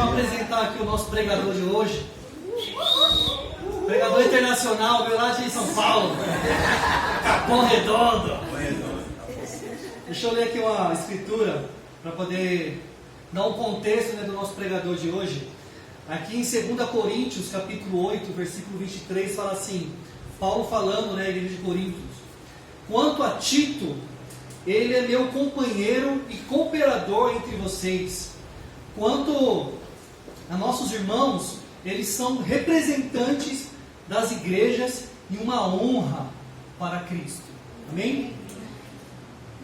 Deixa eu apresentar aqui o nosso pregador de hoje. Pregador internacional, veio lá de São Paulo. Capão Redondo. Deixa eu ler aqui uma escritura para poder dar um contexto, né, do nosso pregador de hoje. Aqui em 2 Coríntios, capítulo 8, versículo 23, fala assim, Paulo falando, né, igreja de Coríntios: quanto a Tito, ele é meu companheiro e cooperador entre vocês. Quanto a nossos irmãos, eles são representantes das igrejas e uma honra para Cristo. Amém?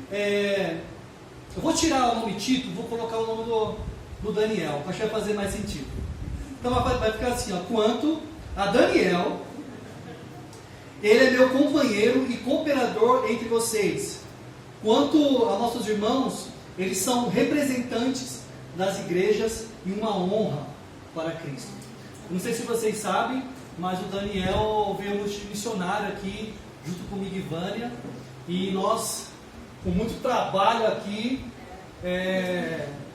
Eu vou tirar o nome Tito, vou colocar o nome do Daniel, acho que vai fazer mais sentido. Então vai ficar assim, ó, quanto a Daniel, ele é meu companheiro e cooperador entre vocês. Quanto a nossos irmãos, eles são representantes das igrejas e uma honra para Cristo. Não sei se vocês sabem, mas o Daniel veio no missionário aqui, junto comigo e Vânia, e nós, com muito trabalho aqui,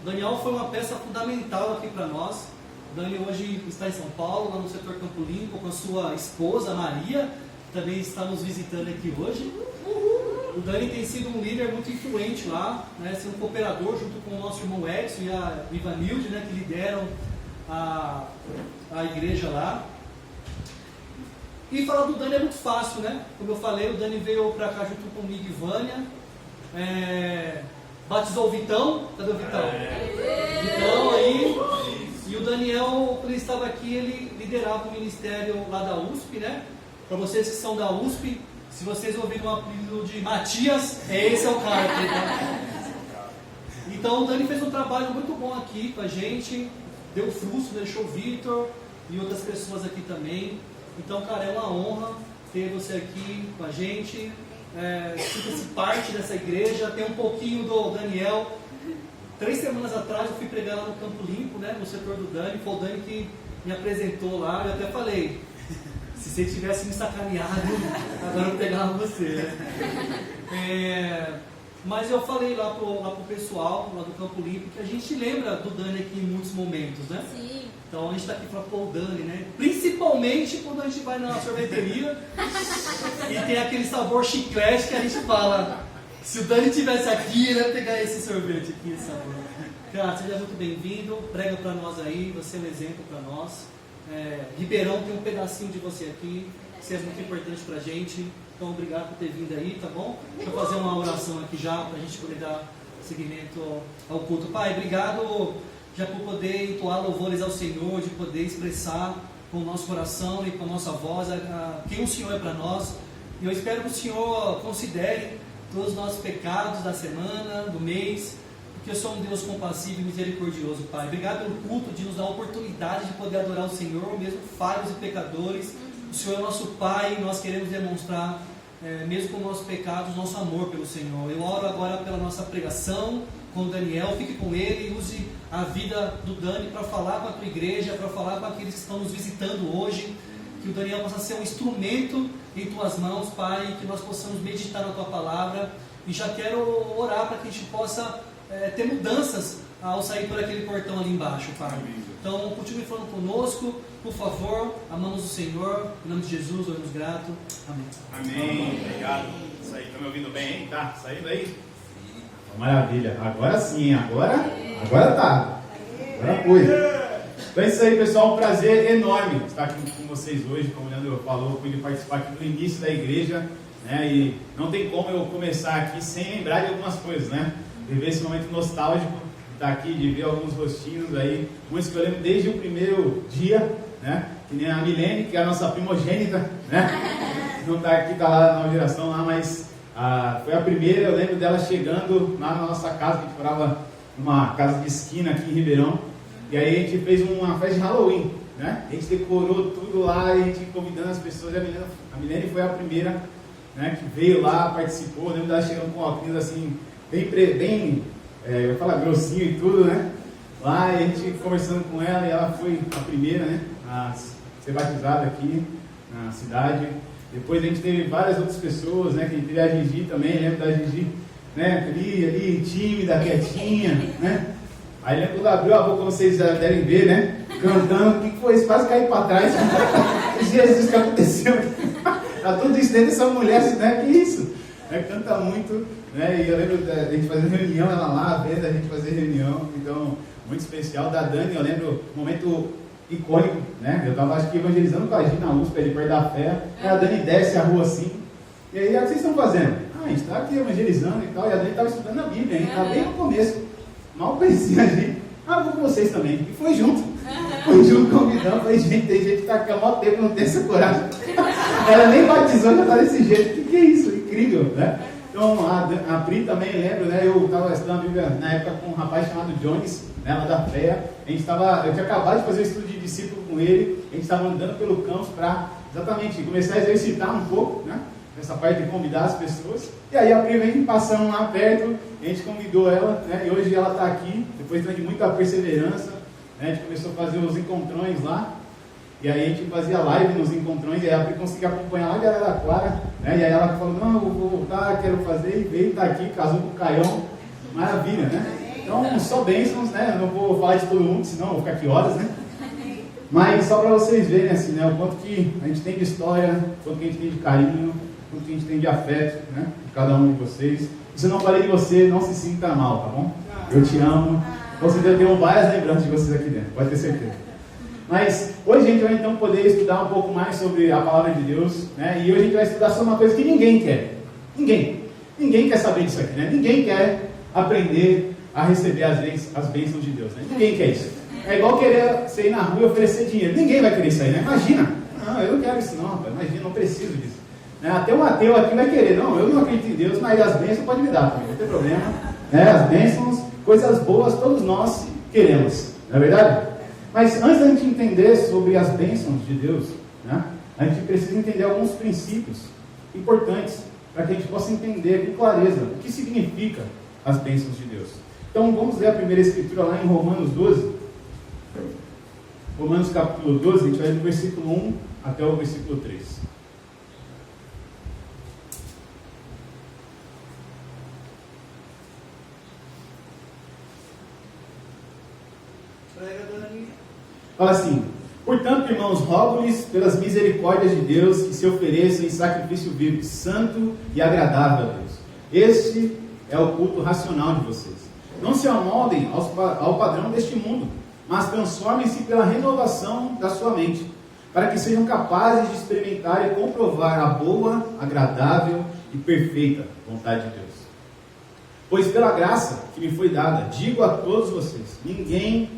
Daniel foi uma peça fundamental aqui para nós. O Daniel hoje está em São Paulo, lá no setor Campo Limpo, com a sua esposa Maria, que também está nos visitando aqui hoje. O Dani tem sido um líder muito influente lá, né, sendo um cooperador junto com o nosso irmão Edson e a Ivanilde, né, que lideram a igreja lá. E falar do Dani é muito fácil, né? Como eu falei, o Dani veio para cá junto comigo e Vânia, batizou o Vitão. Cadê o Vitão? Vitão aí. E o Daniel, quando ele estava aqui, ele liderava o ministério lá da USP, né? Para vocês que são da USP, se vocês ouviram o apelido de Matias, esse é o cara aqui, tá? Então o Dani fez um trabalho muito bom aqui com a gente, deu fruto, deixou o Vitor e outras pessoas aqui também. Então, cara, é uma honra ter você aqui com a gente, sinta-se parte dessa igreja, tem um pouquinho do Daniel. 3 semanas atrás eu fui pregar lá no Campo Limpo, né, no setor do Dani, foi o Dani que me apresentou lá, eu até falei, se você tivesse me sacaneado, agora eu pegava você, né? Mas eu falei lá pro pessoal, lá do Campo Limpo, que a gente lembra do Dani aqui em muitos momentos, né? Sim. Então a gente está aqui para pôr o Dani, né? Principalmente quando a gente vai na sorveteria e tem aquele sabor chiclete que a gente fala, se o Dani estivesse aqui, ele ia pegar esse sorvete aqui, esse sabor. Cara, seja muito bem-vindo, prega para nós aí, você é um exemplo para nós. Ribeirão tem um pedacinho de você aqui, você é muito importante para a gente. Então, obrigado por ter vindo aí, tá bom? Deixa eu fazer uma oração aqui já, para a gente poder dar seguimento ao culto. Pai, obrigado já por poder entoar louvores ao Senhor, de poder expressar com o nosso coração e com a nossa voz quem o Senhor é para nós. E eu espero que o Senhor considere todos os nossos pecados da semana, do mês, porque eu sou um Deus compassivo e misericordioso, Pai. Obrigado pelo culto, de nos dar a oportunidade de poder adorar o Senhor, mesmo falhos e pecadores. O Senhor é nosso Pai e nós queremos demonstrar, mesmo com nossos pecados, nosso amor pelo Senhor. Eu oro agora pela nossa pregação com o Daniel, fique com ele e use a vida do Dani para falar com a tua igreja, para falar com aqueles que estão nos visitando hoje, que o Daniel possa ser um instrumento em tuas mãos, Pai, que nós possamos meditar na tua palavra. E já quero orar para que a gente possa ter mudanças ao sair por aquele portão ali embaixo, Pai. Então, continue falando conosco, por favor, amamos o Senhor, em nome de Jesus, oramos grato, amém. Amém, obrigado. Isso aí, estão me ouvindo bem, hein? Tá saindo aí? Maravilha, agora sim, agora tá. Agora foi. Então é isso aí, pessoal, um prazer enorme estar aqui com vocês hoje, como o Leandro falou, pude participar aqui do início da igreja, né? E não tem como eu começar aqui sem lembrar de algumas coisas, né? Viver esse momento nostálgico, de estar aqui, de ver alguns rostinhos aí, muitos que eu lembro desde o primeiro dia, né? Que nem a Milene, que é a nossa primogênita, né? Não está aqui, está lá na nova geração lá, mas foi a primeira, eu lembro dela chegando lá na nossa casa, que a gente morava numa casa de esquina aqui em Ribeirão, e aí a gente fez uma festa de Halloween, né? A gente decorou tudo lá, e a gente convidando as pessoas, a Milene foi a primeira, né, que veio lá, participou, eu lembro dela chegando com óculos assim, bem eu vou falar grossinho e tudo, né? Lá, e a gente conversando com ela, e ela foi a primeira, né, a ser batizada aqui na cidade. Depois a gente teve várias outras pessoas, né, que a gente teve a Gigi também, lembro da Gigi, né, ali, tímida, quietinha, né? Aí lembra quando abriu a boca, como vocês já devem ver, né? Cantando, o que foi isso? Quase caí para trás. Jesus, o que aconteceu? Tá tudo isso dentro dessa mulher, né? Que isso? Canta muito, né? E eu lembro da gente fazer reunião, ela lá, vendo a gente fazer reunião, então, muito especial. Da Dani, eu lembro um momento icônico, né? Eu estava, acho que, evangelizando com a Gina na USP, ali perto da fé. Aí a Dani desce a rua assim, e aí, o que vocês estão fazendo? A gente está aqui evangelizando e tal, e a Dani estava estudando a Bíblia, a gente estava bem no começo. Mal conhecia a gente. Vou com vocês também. E foi junto. Foi junto convidando. Falei, gente, tem gente que está aqui há maior tempo, não tem essa coragem. Ela nem batizou, já está desse jeito. O que é isso? Incrível, né? Então, a Pri também, lembro, né? Eu estava estudando a Bíblia na época com um rapaz chamado Jones, né, lá da Fé. Eu tinha acabado de fazer o estudo de discípulo com ele. A gente estava andando pelo campus para, exatamente, começar a exercitar um pouco, né? Essa parte de convidar as pessoas. E aí a Pri vem passando lá perto, a gente convidou ela, né? E hoje ela está aqui, depois de muita perseverança, né? A gente começou a fazer os encontrões lá, e aí a gente fazia live nos encontrões, e aí a Pri conseguia acompanhar lá de Araraquara, né? E aí ela falou, não, eu vou voltar, quero fazer, e veio, está aqui, casou com o Caião, maravilha, né? Então, só bênçãos, né? Não vou falar de todo mundo, senão eu vou ficar aqui horas, né? Mas só para vocês verem, assim, né? O quanto que a gente tem de história, o quanto que a gente tem de carinho, o que a gente tem de afeto, né, de cada um de vocês. Se eu não falei de você, não se sinta mal, tá bom? Eu te amo. Com certeza eu tenho várias lembranças de vocês aqui dentro, pode ter certeza. Mas hoje a gente vai então poder estudar um pouco mais sobre a palavra de Deus, né? E hoje a gente vai estudar sobre uma coisa que ninguém quer. Ninguém quer saber disso aqui, né? Ninguém quer aprender a receber as bênçãos de Deus, né? Ninguém quer isso. É igual querer sair na rua e oferecer dinheiro. Ninguém vai querer isso aí, né? Imagina. Não, eu não quero isso não, rapaz. Imagina, não preciso disso. Até um ateu aqui vai querer, não, eu não acredito em Deus, mas as bênçãos pode me dar, não tem problema, né? As bênçãos, coisas boas, todos nós queremos, não é verdade? Mas antes da gente entender sobre as bênçãos de Deus, né, a gente precisa entender alguns princípios importantes para que a gente possa entender com clareza o que significa as bênçãos de Deus. Então vamos ler a primeira escritura lá em Romanos 12, Romanos capítulo 12, a gente vai do versículo 1 até o versículo 3. Fala assim: portanto, irmãos, rogo-lhes pelas misericórdias de Deus que se ofereçam em sacrifício vivo, santo e agradável a Deus. Este é o culto racional de vocês. Não se amoldem ao padrão deste mundo, mas transformem-se pela renovação da sua mente, para que sejam capazes de experimentar e comprovar a boa, agradável e perfeita vontade de Deus. Pois pela graça que me foi dada, digo a todos vocês, ninguém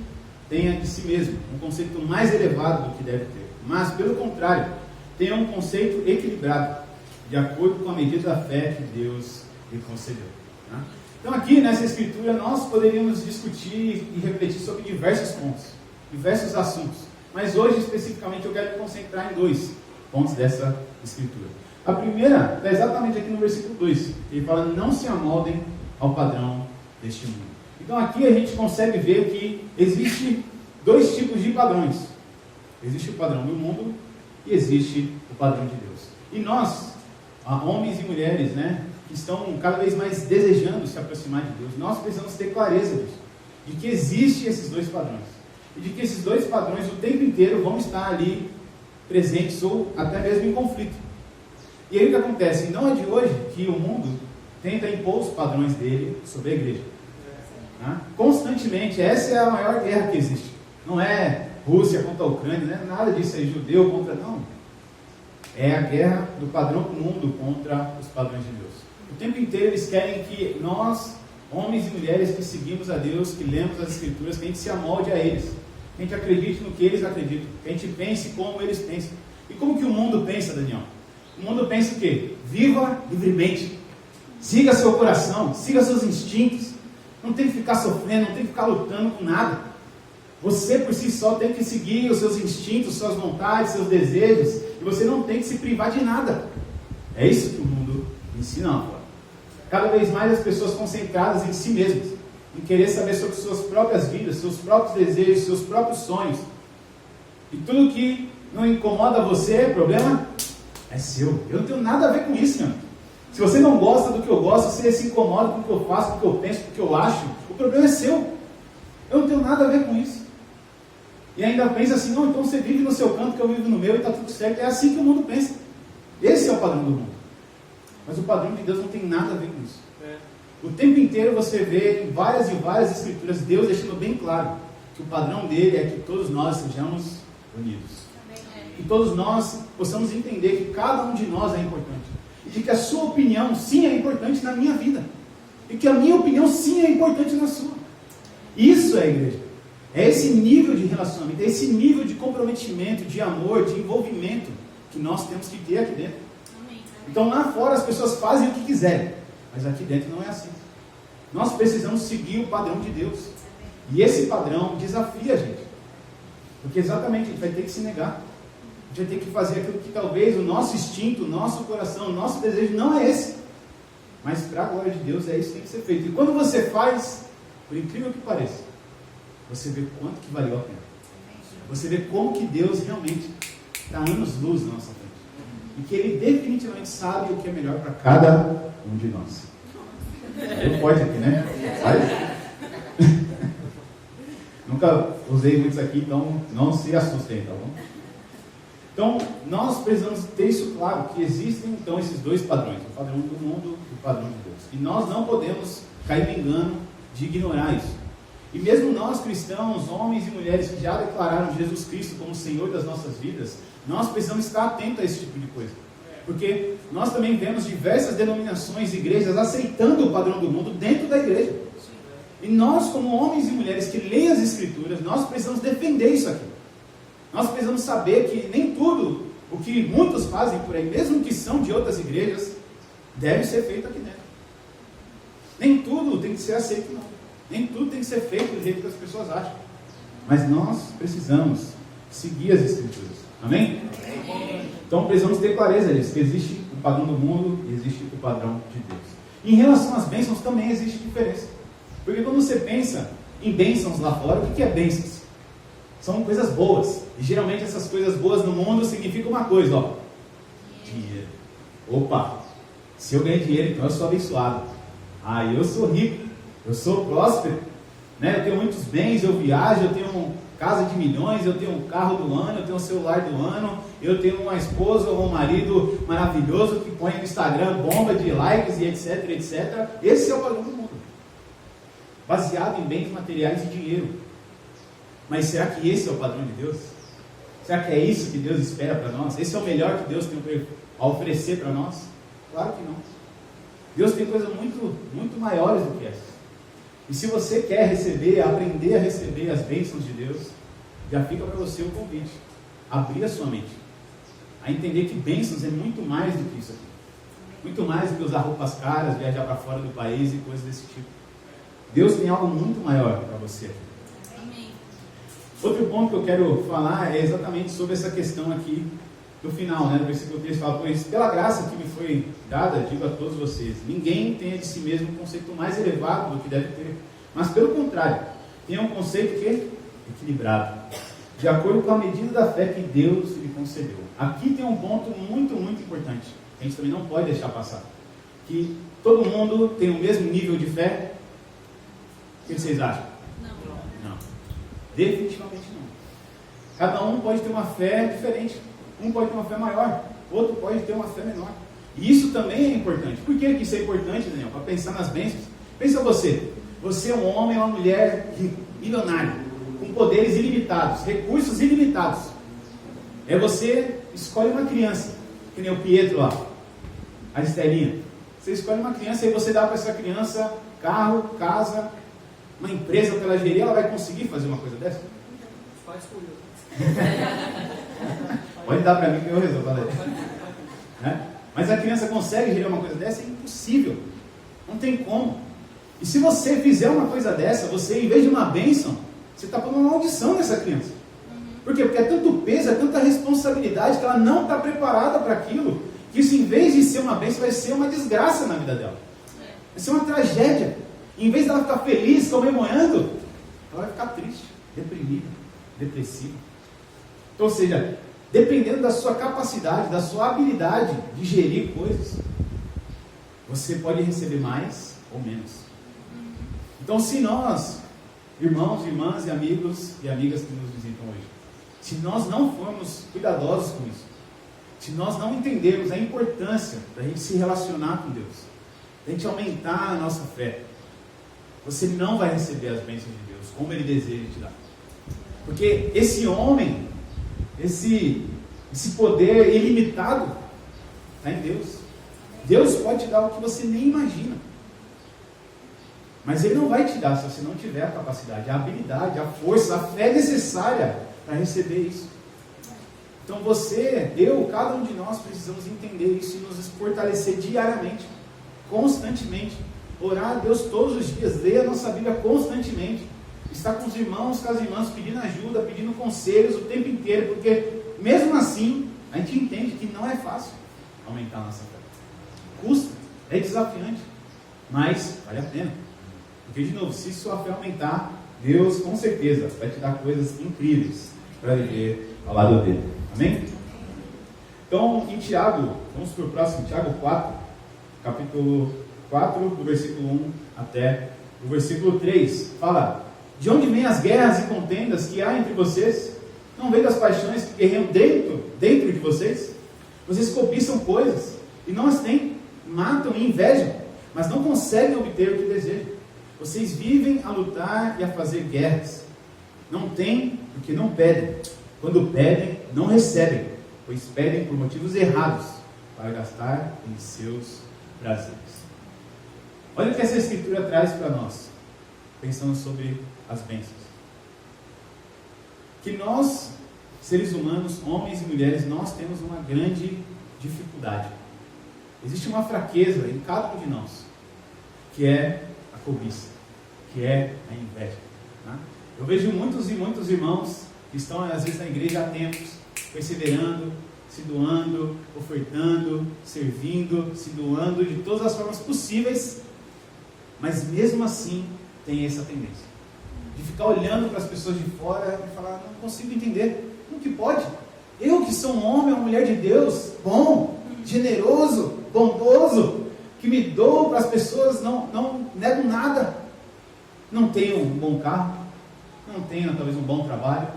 tenha de si mesmo um conceito mais elevado do que deve ter, mas pelo contrário, tenha um conceito equilibrado, de acordo com a medida da fé que Deus lhe concedeu. Tá? Então aqui nessa escritura nós poderíamos discutir e refletir sobre diversos pontos, diversos assuntos, mas hoje especificamente eu quero me concentrar em 2 pontos dessa escritura. A primeira está exatamente aqui no versículo 2, ele fala: não se amoldem ao padrão deste mundo. Então aqui a gente consegue ver que existe 2 tipos de padrões. Existe o padrão do mundo e existe o padrão de Deus. E nós, homens e mulheres, né, que estão cada vez mais desejando se aproximar de Deus, nós precisamos ter clareza disso, de que existem esses 2 padrões. E de que esses 2 padrões o tempo inteiro vão estar ali presentes ou até mesmo em conflito. E aí o que acontece? Não é de hoje que o mundo tenta impor os padrões dele sobre a igreja. Constantemente, essa é a maior guerra que existe. Não é Rússia contra a Ucrânia, não é nada disso aí, judeu contra, não. É a guerra do padrão do mundo contra os padrões de Deus. O tempo inteiro eles querem que nós, homens e mulheres que seguimos a Deus, que lemos as Escrituras, que a gente se amolde a eles, que a gente acredite no que eles acreditam, que a gente pense como eles pensam. E como que o mundo pensa, Daniel? O mundo pensa o quê? Viva livremente, siga seu coração, siga seus instintos. Não tem que ficar sofrendo, não tem que ficar lutando com nada. Você por si só tem que seguir os seus instintos, suas vontades, seus desejos. E você não tem que se privar de nada. É isso que o mundo ensina lá fora. Cada vez mais as pessoas concentradas em si mesmas, em querer saber sobre suas próprias vidas, seus próprios desejos, seus próprios sonhos. E tudo que não incomoda você, problema é seu. Eu não tenho nada a ver com isso, meu amigo. Se você não gosta do que eu gosto, se você se incomoda com o que eu faço, com o que eu penso, com o que eu acho, o problema é seu. Eu não tenho nada a ver com isso. E ainda pensa assim, não, então você vive no seu canto, que eu vivo no meu e está tudo certo. É assim que o mundo pensa. Esse é o padrão do mundo. Mas o padrão de Deus não tem nada a ver com isso. O tempo inteiro você vê em várias e várias escrituras Deus deixando bem claro que o padrão dele é que todos nós sejamos unidos. Que todos nós possamos entender que cada um de nós é importante. E de que a sua opinião sim é importante na minha vida. E que a minha opinião sim é importante na sua. Isso é a igreja. É esse nível de relacionamento, é esse nível de comprometimento, de amor, de envolvimento que nós temos que ter aqui dentro. Então lá fora as pessoas fazem o que quiserem, mas aqui dentro não é assim. Nós precisamos seguir o padrão de Deus. E esse padrão desafia a gente. Porque exatamente a gente vai ter que se negar. A gente vai ter que fazer aquilo que talvez o nosso instinto, o nosso coração, o nosso desejo não é esse. Mas para a glória de Deus é isso que tem que ser feito. E quando você faz, por incrível que pareça, você vê quanto que valeu a pena. Você vê como que Deus realmente está anos-luz na nossa frente. E que Ele definitivamente sabe o que é melhor para cada um de nós. Eu pode aqui, né? Sabe? Nunca usei muito isso aqui, então não se assustem, tá bom? Então, nós precisamos ter isso claro, que existem então esses dois padrões, o padrão do mundo e o padrão de Deus. E nós não podemos cair no engano de ignorar isso. E mesmo nós cristãos, homens e mulheres que já declararam Jesus Cristo como Senhor das nossas vidas, nós precisamos estar atentos a esse tipo de coisa. Porque nós também vemos diversas denominações e igrejas aceitando o padrão do mundo dentro da igreja. E nós, como homens e mulheres que leem as Escrituras, nós precisamos defender isso aqui. Nós precisamos saber que nem tudo o que muitos fazem por aí, mesmo que são de outras igrejas, deve ser feito aqui dentro. Nem tudo tem que ser aceito, não. Nem tudo tem que ser feito do jeito que as pessoas acham. Mas nós precisamos seguir as Escrituras. Amém? Então precisamos ter clareza disso, que existe o padrão do mundo e existe o padrão de Deus. Em relação às bênçãos também existe diferença. Porque quando você pensa em bênçãos lá fora, o que é bênçãos? São coisas boas. E geralmente essas coisas boas no mundo significam uma coisa, ó. Dinheiro. Opa, se eu ganhar dinheiro, então eu sou abençoado. Ah, eu sou rico, eu sou próspero, né? Eu tenho muitos bens, eu viajo, eu tenho uma casa de milhões, eu tenho um carro do ano, eu tenho um celular do ano, eu tenho uma esposa ou um marido maravilhoso que põe no Instagram bomba de likes e etc, etc. Esse é o padrão do mundo. Baseado em bens materiais e dinheiro. Mas será que esse é o padrão de Deus? Será que é isso que Deus espera para nós? Esse é o melhor que Deus tem a oferecer para nós? Claro que não. Deus tem coisas muito, muito maiores do que essas. E se você quer receber, aprender a receber as bênçãos de Deus, já fica para você o convite. Abrir a sua mente. A entender que bênçãos é muito mais do que isso aqui. Muito mais do que usar roupas caras, viajar para fora do país e coisas desse tipo. Deus tem algo muito maior para você aqui. Outro ponto que eu quero falar é exatamente sobre essa questão aqui do final, né? No versículo 3 fala: pois pela graça que me foi dada, digo a todos vocês, ninguém tenha de si mesmo um conceito mais elevado do que deve ter, mas pelo contrário, tenha um conceito que equilibrado, de acordo com a medida da fé que Deus lhe concedeu. Aqui tem um ponto muito, muito importante, que a gente também não pode deixar passar, que todo mundo tem o mesmo nível de fé. O que vocês acham? Não. Definitivamente não. Cada um pode ter uma fé diferente. Um pode ter uma fé maior, outro pode ter uma fé menor. E isso também é importante. Por que isso é importante, Daniel? Para pensar nas bênçãos. Pensa você. Você é um homem ou uma mulher milionário, com poderes ilimitados, recursos ilimitados. É você escolhe uma criança, que nem o Pietro lá, a Estelinha. Você escolhe uma criança e você dá para essa criança carro, casa, uma empresa para ela gerir. Ela vai conseguir fazer uma coisa dessa? Faz por eu. Pode dar para mim que eu resolvo. Né? Mas a criança consegue gerir uma coisa dessa? É impossível. Não tem como. E se você fizer uma coisa dessa, você, em vez de uma bênção, você está pondo uma maldição nessa criança. Por quê? Porque é tanto peso, é tanta responsabilidade que ela não está preparada para aquilo, que isso, em vez de ser uma bênção, vai ser uma desgraça na vida dela. Vai ser uma tragédia. Em vez dela ficar feliz, comemorando, ela vai ficar triste, deprimida, depressiva. Então, ou seja, dependendo da sua capacidade, da sua habilidade de gerir coisas, você pode receber mais ou menos. Então, se nós irmãos, irmãs e amigos e amigas que nos visitam hoje, se nós não formos cuidadosos com isso, se nós não entendermos a importância da gente se relacionar com Deus, da gente aumentar a nossa fé, você não vai receber as bênçãos de Deus como Ele deseja te dar. Porque esse homem, esse poder ilimitado, está em Deus. Deus pode te dar o que você nem imagina. Mas Ele não vai te dar se você não tiver a capacidade, a habilidade, a força, a fé necessária para receber isso. Então você, eu, cada um de nós precisamos entender isso e nos fortalecer diariamente, constantemente. Orar a Deus todos os dias, ler a nossa Bíblia constantemente, estar com os irmãos, com as irmãs, pedindo ajuda, pedindo conselhos o tempo inteiro, porque mesmo assim, a gente entende que não é fácil aumentar a nossa fé. Custa, é desafiante, mas vale a pena. Porque, de novo, se sua fé aumentar, Deus com certeza vai te dar coisas incríveis para viver ao lado dele. Amém? Então, em Tiago, vamos para o próximo, Tiago 4, capítulo 4, do versículo 1 até o versículo 3, fala: de onde vêm as guerras e contendas que há entre vocês? Não vem das paixões que guerreiam dentro de vocês? Vocês cobiçam coisas e não as têm, matam e invejam, mas não conseguem obter o que desejam. Vocês vivem a lutar e a fazer guerras. Não têm porque não pedem. Quando pedem, não recebem, pois pedem por motivos errados, para gastar em seus prazeres. Olha o que essa escritura traz para nós, pensando sobre as bênçãos. Que nós, seres humanos, homens e mulheres, nós temos uma grande dificuldade. Existe uma fraqueza em cada um de nós, que é a cobiça, que é a inveja. Tá? Eu vejo muitos e muitos irmãos que estão às vezes na igreja há tempos, perseverando, se doando, ofertando, servindo, se doando de todas as formas possíveis, mas mesmo assim tem essa tendência de ficar olhando para as pessoas de fora e falar: não consigo entender, como que pode? Eu que sou um homem, uma mulher de Deus, bom, generoso, bondoso, que me dou para as pessoas, não nego nada, não tenho um bom carro, não tenho talvez um bom trabalho,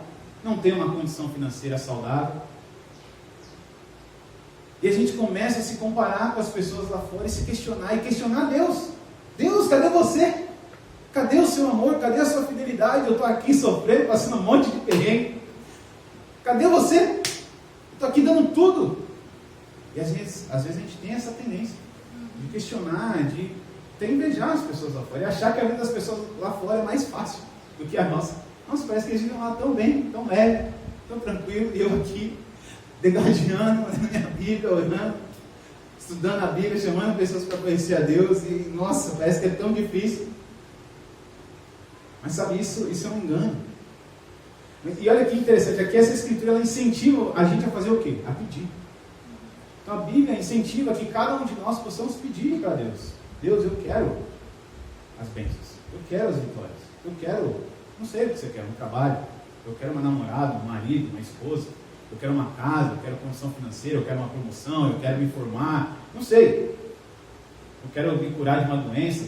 não tenho uma condição financeira saudável. E a gente começa a se comparar com as pessoas lá fora e se questionar, e questionar Deus. Deus, cadê você? Cadê o seu amor? Cadê a sua fidelidade? Eu estou aqui sofrendo, passando um monte de perrengue. Cadê você? Eu estou aqui dando tudo. E às vezes a gente tem essa tendência de questionar, de até invejar as pessoas lá fora, e achar que a vida das pessoas lá fora é mais fácil do que a nossa. Nossa, parece que eles vivem lá tão bem, tão leve, tão tranquilo, e eu aqui, degladiando na minha Bíblia, orando, estudando a Bíblia, chamando pessoas para conhecer a Deus, e nossa, parece que é tão difícil. Mas sabe, isso é um engano. E olha que interessante, aqui essa escritura ela incentiva a gente a fazer o quê? A pedir. Então a Bíblia incentiva que cada um de nós possamos pedir para Deus. Deus, eu quero as bênçãos, eu quero as vitórias, eu quero, não sei o que você quer, um trabalho, eu quero uma namorada, um marido, uma esposa, eu quero uma casa, eu quero condição financeira, eu quero uma promoção, eu quero me formar, não sei, eu quero me curar de uma doença.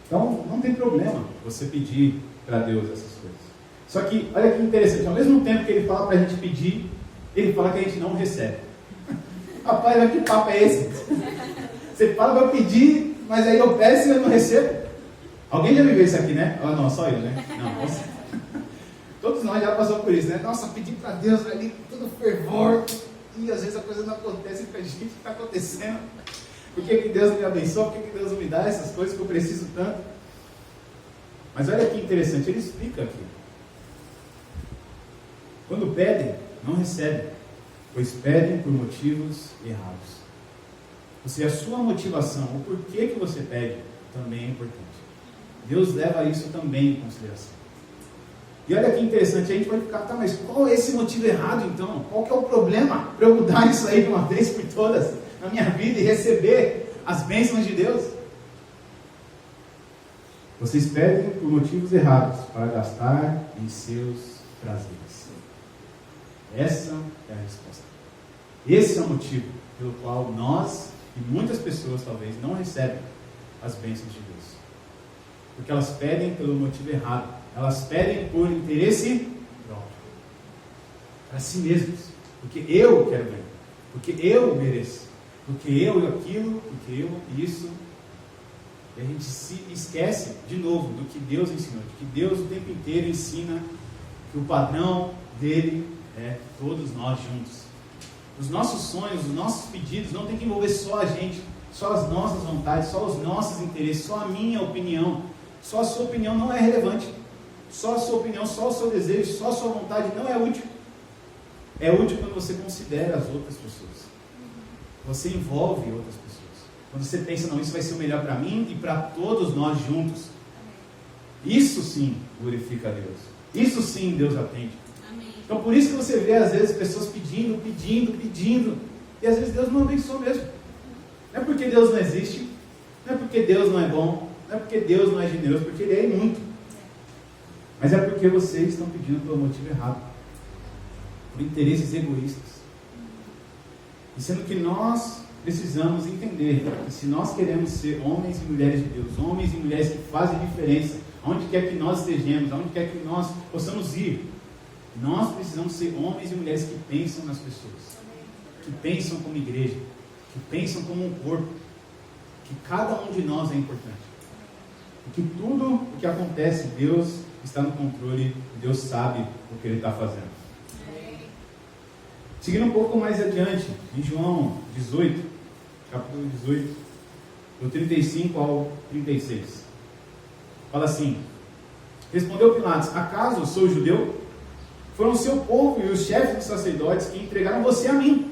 Então não tem problema você pedir para Deus essas coisas. Só que olha que interessante, ao mesmo tempo que ele fala para a gente pedir, ele fala que a gente não recebe. Rapaz, mas que papo é esse? Você fala para pedir, mas aí eu peço e eu não recebo. Alguém já viveu isso aqui, né? Ah, não, só eu, né? Não, você. Todos nós já passamos por isso, né? Nossa, pedir para Deus ali com todo fervor, e às vezes a coisa não acontece com a gente, o que está acontecendo? Por que Deus me abençoa? Por que Deus me dá essas coisas que eu preciso tanto? Mas olha que interessante, ele explica aqui. Quando pedem, não recebem, pois pedem por motivos errados. Ou seja, a sua motivação, o porquê que você pede, também é importante. Deus leva isso também em consideração. E olha que interessante, a gente vai ficar, tá, mas qual é esse motivo errado então? Qual que é o problema para eu mudar isso aí de uma vez por todas na minha vida e receber as bênçãos de Deus? Vocês pedem por motivos errados para gastar em seus prazeres. Essa é a resposta. Esse é o motivo pelo qual nós e muitas pessoas talvez não recebem as bênçãos de Deus. Porque elas pedem pelo motivo errado. Elas pedem por interesse próprio. Para si mesmos. Porque eu quero ganhar. Porque eu mereço. Porque eu aquilo, porque eu isso. E a gente se esquece, de novo, do que Deus ensinou. De que Deus o tempo inteiro ensina que o padrão dele é todos nós juntos. Os nossos sonhos, os nossos pedidos não tem que envolver só a gente, só as nossas vontades, só os nossos interesses, só a minha opinião. Só a sua opinião não é relevante. Só a sua opinião, só o seu desejo, só a sua vontade não é útil. É útil quando você considera as outras pessoas. Você envolve outras pessoas. Quando você pensa, não, isso vai ser o melhor para mim e para todos nós juntos. Isso sim glorifica a Deus. Isso sim Deus atende. Então por isso que você vê às vezes pessoas pedindo, e às vezes Deus não abençoa mesmo. Não é porque Deus não existe, não é porque Deus não é bom, não é porque Deus não é generoso, porque Ele é muito. Mas é porque vocês estão pedindo pelo motivo errado, por interesses egoístas. E sendo que nós precisamos entender que se nós queremos ser homens e mulheres de Deus, homens e mulheres que fazem diferença, aonde quer que nós estejamos, aonde quer que nós possamos ir, nós precisamos ser homens e mulheres que pensam nas pessoas, que pensam como igreja, que pensam como um corpo, que cada um de nós é importante, e que tudo o que acontece, Deus está no controle, Deus sabe o que Ele está fazendo. Seguindo um pouco mais adiante, em João 18, capítulo 18, do 35 ao 36, fala assim: respondeu Pilatos: acaso sou judeu? Foram o seu povo e os chefes dos sacerdotes que entregaram você a mim.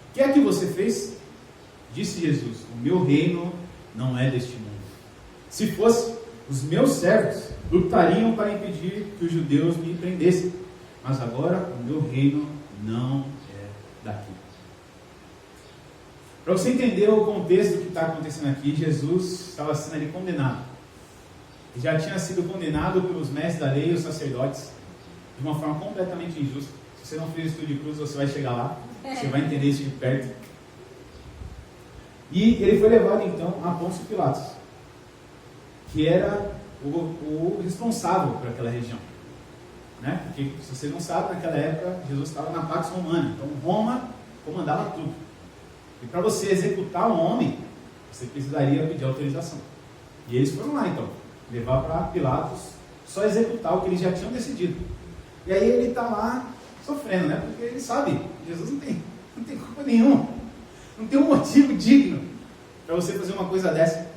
O que é que você fez? Disse Jesus: o meu reino não é deste mundo. Se fosse, os meus servos lutariam para impedir que os judeus me prendessem. Mas agora o meu reino não é daqui. Para você entender o contexto do que está acontecendo aqui, Jesus estava sendo ali condenado. Ele já tinha sido condenado pelos mestres da lei e os sacerdotes de uma forma completamente injusta. Se você não fez estudo de cruz, você vai chegar lá, você vai entender isso de perto. E ele foi levado então a Pôncio Pilatos, que era o responsável por aquela região, né? Porque, se você não sabe, naquela época Jesus estava na Pax Romana, então Roma comandava tudo. E para você executar um homem, você precisaria pedir autorização. E eles foram lá então, levar para Pilatos, só executar o que eles já tinham decidido. E aí ele está lá sofrendo, né? Porque ele sabe, Jesus não tem culpa nenhuma, não tem um motivo digno para você fazer uma coisa dessa.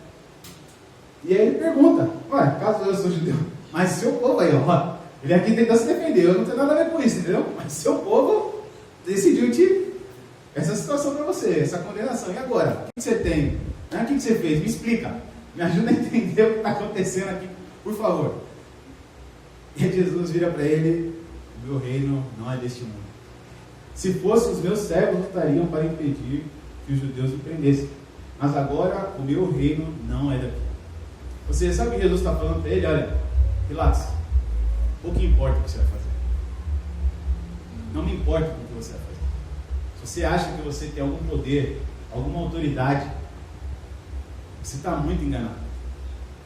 E aí ele pergunta: olha, caso eu sou judeu, mas seu povo aí, ó, ele aqui tentando se defender, eu não tenho nada a ver com isso, entendeu? Mas seu povo decidiu essa situação para você, essa condenação. E agora? O que você tem? O que você fez? Me explica, me ajuda a entender o que está acontecendo aqui, por favor. E Jesus vira para ele: o meu reino não é deste mundo. Se fosse, os meus servos lutariam para impedir que os judeus me prendessem. Mas agora o meu reino não é daqui. Você sabe o que Jesus está falando para ele? Olha, Pilatos, pouco importa o que você vai fazer. Não me importa o que você vai fazer. Se você acha que você tem algum poder, alguma autoridade, você está muito enganado.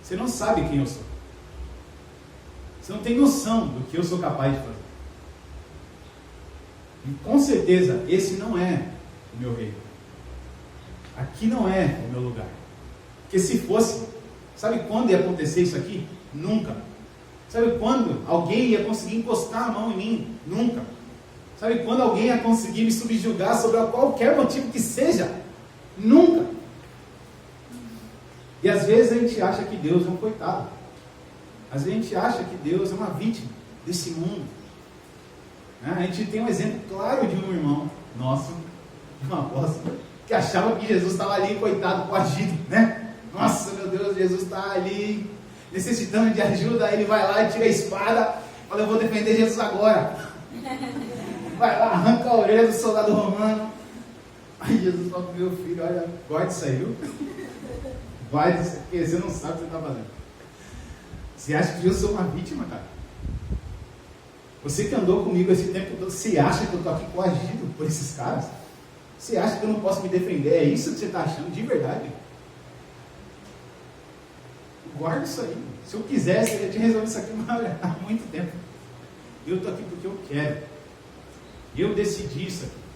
Você não sabe quem eu sou. Você não tem noção do que eu sou capaz de fazer. E com certeza esse não é o meu reino. Aqui não é o meu lugar. Porque se fosse, sabe quando ia acontecer isso aqui? Nunca. Sabe quando alguém ia conseguir encostar a mão em mim? Nunca. Sabe quando alguém ia conseguir me subjugar sobre qualquer motivo que seja? Nunca. E às vezes a gente acha que Deus é um coitado. Às vezes a gente acha que Deus é uma vítima desse mundo. A gente tem um exemplo claro de um irmão nosso, de um apóstolo, que achava que Jesus estava ali, coitado, coagido, né? Nossa, meu Deus, Jesus está ali necessitando de ajuda. Aí ele vai lá e tira a espada, fala: eu vou defender Jesus agora. Vai lá, arranca a orelha do soldado romano. Aí Jesus fala: meu filho, olha, guarda isso aí, viu? Guarda isso, porque você não sabe o que você está fazendo. Você acha que eu sou uma vítima, cara? Você que andou comigo esse tempo todo, você acha que eu estou aqui coagido por esses caras? Você acha que eu não posso me defender? É isso que você está achando de verdade? guarda isso aí. Se eu quisesse, eu já tinha resolvido isso aqui há muito tempo. Eu estou aqui porque eu quero. Eu decidi isso aqui.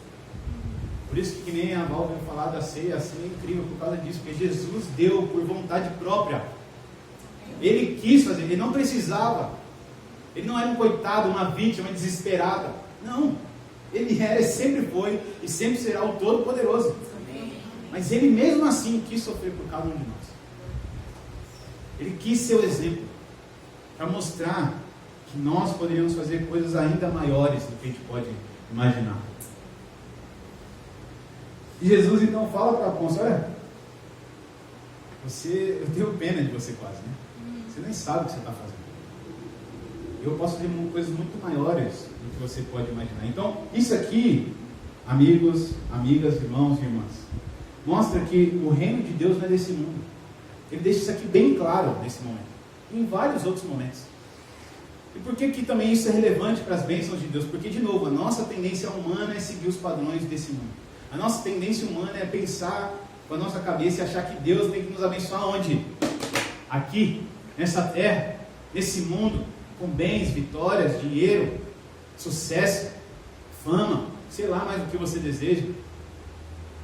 Por isso que nem a Val veio falar da ceia, a ceia é incrível por causa disso, porque Jesus deu por vontade própria. Ele quis fazer, ele não precisava. Ele não era um coitado, uma vítima desesperada. Não. Ele era, sempre foi e sempre será o Todo-Poderoso. Mas ele mesmo assim quis sofrer por cada um de nós. Ele quis ser o exemplo para mostrar que nós poderíamos fazer coisas ainda maiores do que a gente pode imaginar. E Jesus então fala para Afonso: olha, eu tenho pena de você quase, né? Você nem sabe o que você está fazendo. Eu posso fazer coisas muito maiores do que você pode imaginar. Então, isso aqui, amigos, amigas, irmãos e irmãs, mostra que o reino de Deus não é desse mundo. Ele deixa isso aqui bem claro nesse momento, e em vários outros momentos. E por que também isso é relevante para as bênçãos de Deus? Porque, de novo, a nossa tendência humana é seguir os padrões desse mundo. A nossa tendência humana é pensar com a nossa cabeça e achar que Deus tem que nos abençoar onde? Aqui, nessa terra, nesse mundo, com bens, vitórias, dinheiro, sucesso, fama, sei lá mais o que você deseja,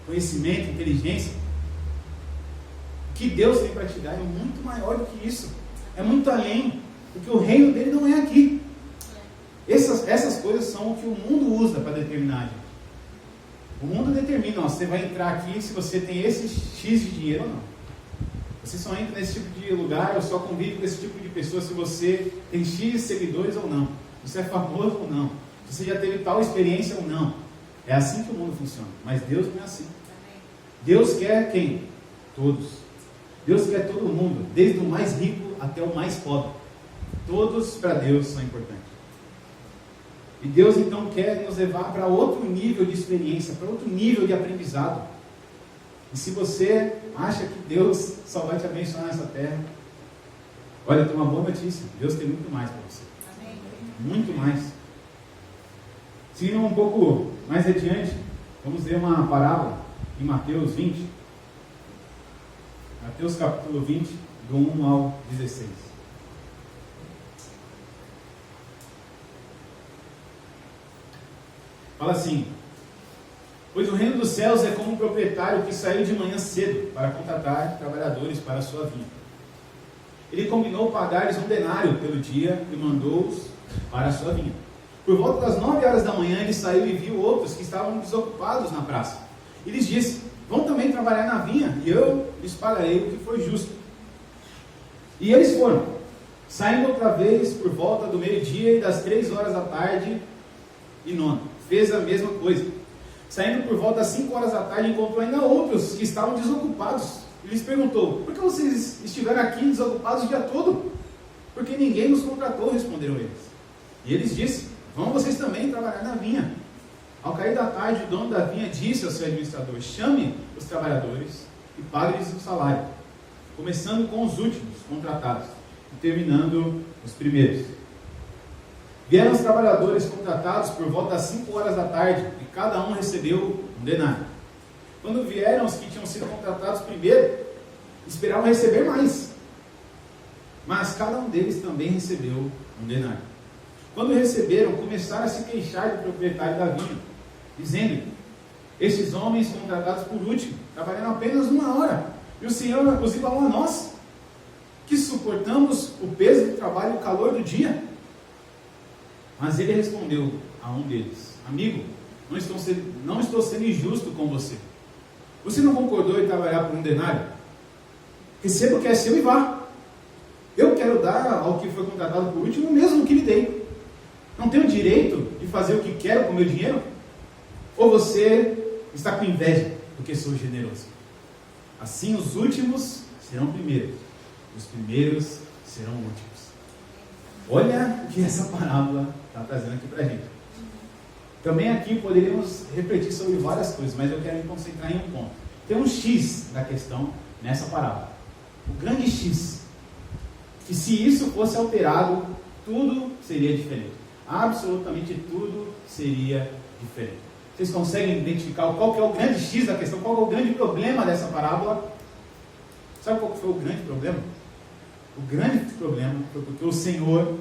conhecimento, inteligência. O que Deus tem para te dar é muito maior do que isso, é muito além, porque o reino dele não é aqui. Essas coisas são o que o mundo usa para determinar a gente. O mundo determina: ó, você vai entrar aqui se você tem esse X de dinheiro ou não. Você só entra nesse tipo de lugar, ou só convive com esse tipo de pessoa se você tem X seguidores ou não, se você é famoso ou não, se você já teve tal experiência ou não. É assim que o mundo funciona. Mas Deus não é assim. Deus quer quem? Todos. Deus quer todo mundo, desde o mais rico até o mais pobre. Todos para Deus são importantes. E Deus então quer nos levar para outro nível de experiência, para outro nível de aprendizado. E se você acha que Deus só vai te abençoar nessa terra, olha, tem uma boa notícia: Deus tem muito mais para você. Amém. Muito mais. Seguindo um pouco mais adiante, vamos ler uma parábola em Mateus 20. Mateus capítulo 20, do 1 ao 16. Fala assim: pois o reino dos céus é como um proprietário que saiu de manhã cedo para contratar trabalhadores para a sua vinha. Ele combinou pagar-lhes 1 denário pelo dia e mandou-os para a sua vinha. Por volta das 9 horas da manhã ele saiu e viu outros que estavam desocupados na praça. E lhes disse: vão também trabalhar na vinha e eu lhes pagarei o que for justo. E eles foram, saindo outra vez por volta do meio-dia e das 3 horas da tarde e nona. Fez a mesma coisa. Saindo por volta das 5 horas da tarde, encontrou ainda outros que estavam desocupados. E lhes perguntou: por que vocês estiveram aqui desocupados o dia todo? Porque ninguém nos contratou, responderam eles. E eles disseram: vão vocês também trabalhar na vinha. Ao cair da tarde, o dono da vinha disse ao seu administrador: chame os trabalhadores e pague-lhes o salário, começando com os últimos contratados e terminando os primeiros. Vieram os trabalhadores contratados por volta das 5 horas da tarde, e cada um recebeu 1 denário. Quando vieram os que tinham sido contratados primeiro, esperavam receber mais, mas cada um deles também recebeu 1 denário. Quando receberam, começaram a se queixar do proprietário da vinha, dizendo: estes homens contratados por último trabalharam apenas 1 hora, e o Senhor os igualou a nós, que suportamos o peso do trabalho e o calor do dia. Mas ele respondeu a um deles: amigo, não estou sendo injusto com você. Você não concordou em trabalhar por 1 denário? Receba o que é seu e vá. Eu quero dar ao que foi contratado por último o mesmo que lhe dei. Não tenho direito de fazer o que quero com o meu dinheiro? Ou você está com inveja porque sou generoso? Assim os últimos serão primeiros, os primeiros serão últimos. Olha o que essa parábola está trazendo aqui para a gente. Também aqui poderíamos refletir sobre várias coisas, mas eu quero me concentrar em um ponto. Tem um X da questão nessa parábola. O grande X. Que se isso fosse alterado, tudo seria diferente. Absolutamente tudo seria diferente. Vocês conseguem identificar qual que é o grande X da questão? Qual é o grande problema dessa parábola? Sabe qual que foi o grande problema? O grande problema foi porque o Senhor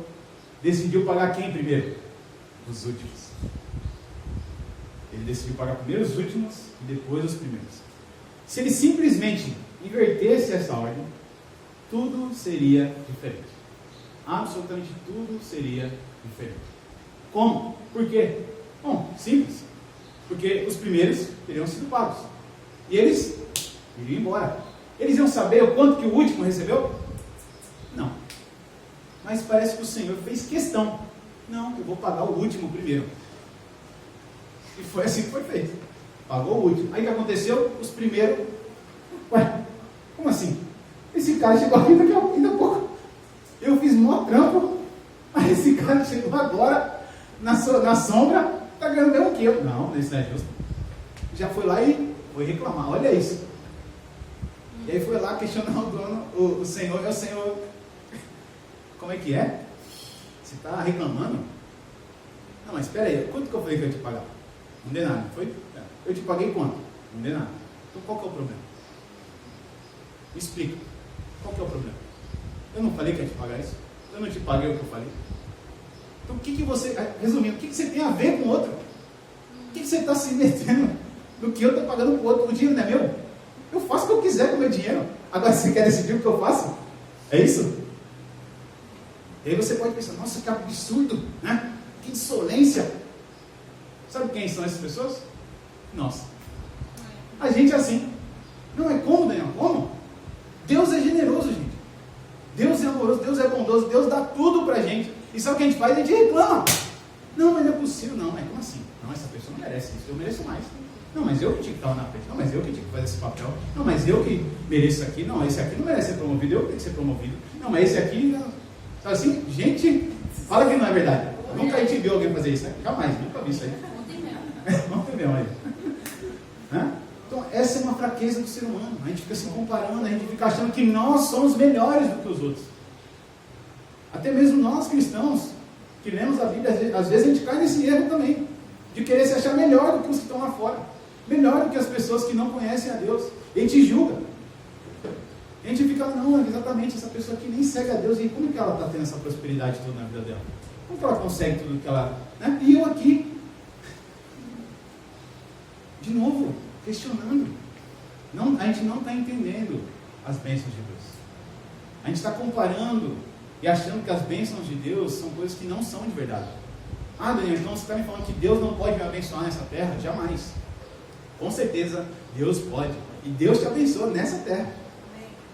decidiu pagar quem primeiro? Os últimos. Ele decidiu pagar primeiro os últimos e depois os primeiros. Se ele simplesmente invertesse essa ordem, tudo seria diferente. Absolutamente tudo seria diferente. Como? Por quê? Bom, simples. Porque os primeiros teriam sido pagos. E eles iriam embora. Eles iam saber o quanto que o último recebeu? Não. Mas parece que o Senhor fez questão. Não, eu vou pagar o último primeiro. E foi assim que foi feito. Pagou o último. Aí o que aconteceu? Os primeiros... Ué, como assim? Esse cara chegou aqui daqui a pouco. Eu fiz mó trampo. Aí esse cara chegou agora, na sombra, está ganhando mesmo que eu. Não, isso não é justo. Já foi lá e foi reclamar. Olha isso. E aí foi lá questionar o dono, o Senhor. É o Senhor... Como é que é? Você está reclamando? Não, mas espera aí. Quanto que eu falei que eu ia te pagar? Não dei nada, não foi? Eu te paguei quanto? Não dei nada. Então qual que é o problema? Me explica. Qual que é o problema? Eu não falei que ia te pagar isso? Eu não te paguei o que eu falei? Então o que você... Resumindo, o que você tem a ver com o outro? O que você está se metendo no que eu estou pagando para o outro? O dinheiro não é meu? Eu faço o que eu quiser com o meu dinheiro. Agora você quer decidir o que eu faço? É isso? E aí você pode pensar, nossa, que absurdo, né? Que insolência. Sabe quem são essas pessoas? Nós. A gente é assim. Não é como, Daniel? Como? Deus é generoso, gente. Deus é amoroso, Deus é bondoso, Deus dá tudo pra gente. E sabe o que a gente faz? A gente reclama. Não, mas não é possível, não. Como assim? Não, essa pessoa não merece isso, eu mereço mais. Não, mas eu que tinha que estar lá na frente. Não, mas eu que tinha que fazer esse papel. Não, mas eu que mereço isso aqui. Não, esse aqui não merece ser promovido, eu tenho que ser promovido. Não, mas esse aqui... Não. Sabe assim? Gente, fala que não é verdade. Nunca a gente viu alguém fazer isso, né? Jamais, nunca vi isso aí. Vamos ver mesmo aí. Então, essa é uma fraqueza do ser humano. A gente fica se comparando, a gente fica achando que nós somos melhores do que os outros. Até mesmo nós cristãos, que lemos a Bíblia, às vezes a gente cai nesse erro também, de querer se achar melhor do que os que estão lá fora, melhor do que as pessoas que não conhecem a Deus. E a gente julga. A gente fica, não, exatamente, essa pessoa aqui nem segue a Deus, e como que ela está tendo essa prosperidade toda na vida dela? Como que ela consegue tudo que ela... Né? E eu aqui, de novo, questionando. Não, a gente não está entendendo as bênçãos de Deus. A gente está comparando e achando que as bênçãos de Deus são coisas que não são de verdade. Ah, Daniel, então você está me falando que Deus não pode me abençoar nessa terra? Jamais. Com certeza, Deus pode. E Deus te abençoa nessa terra.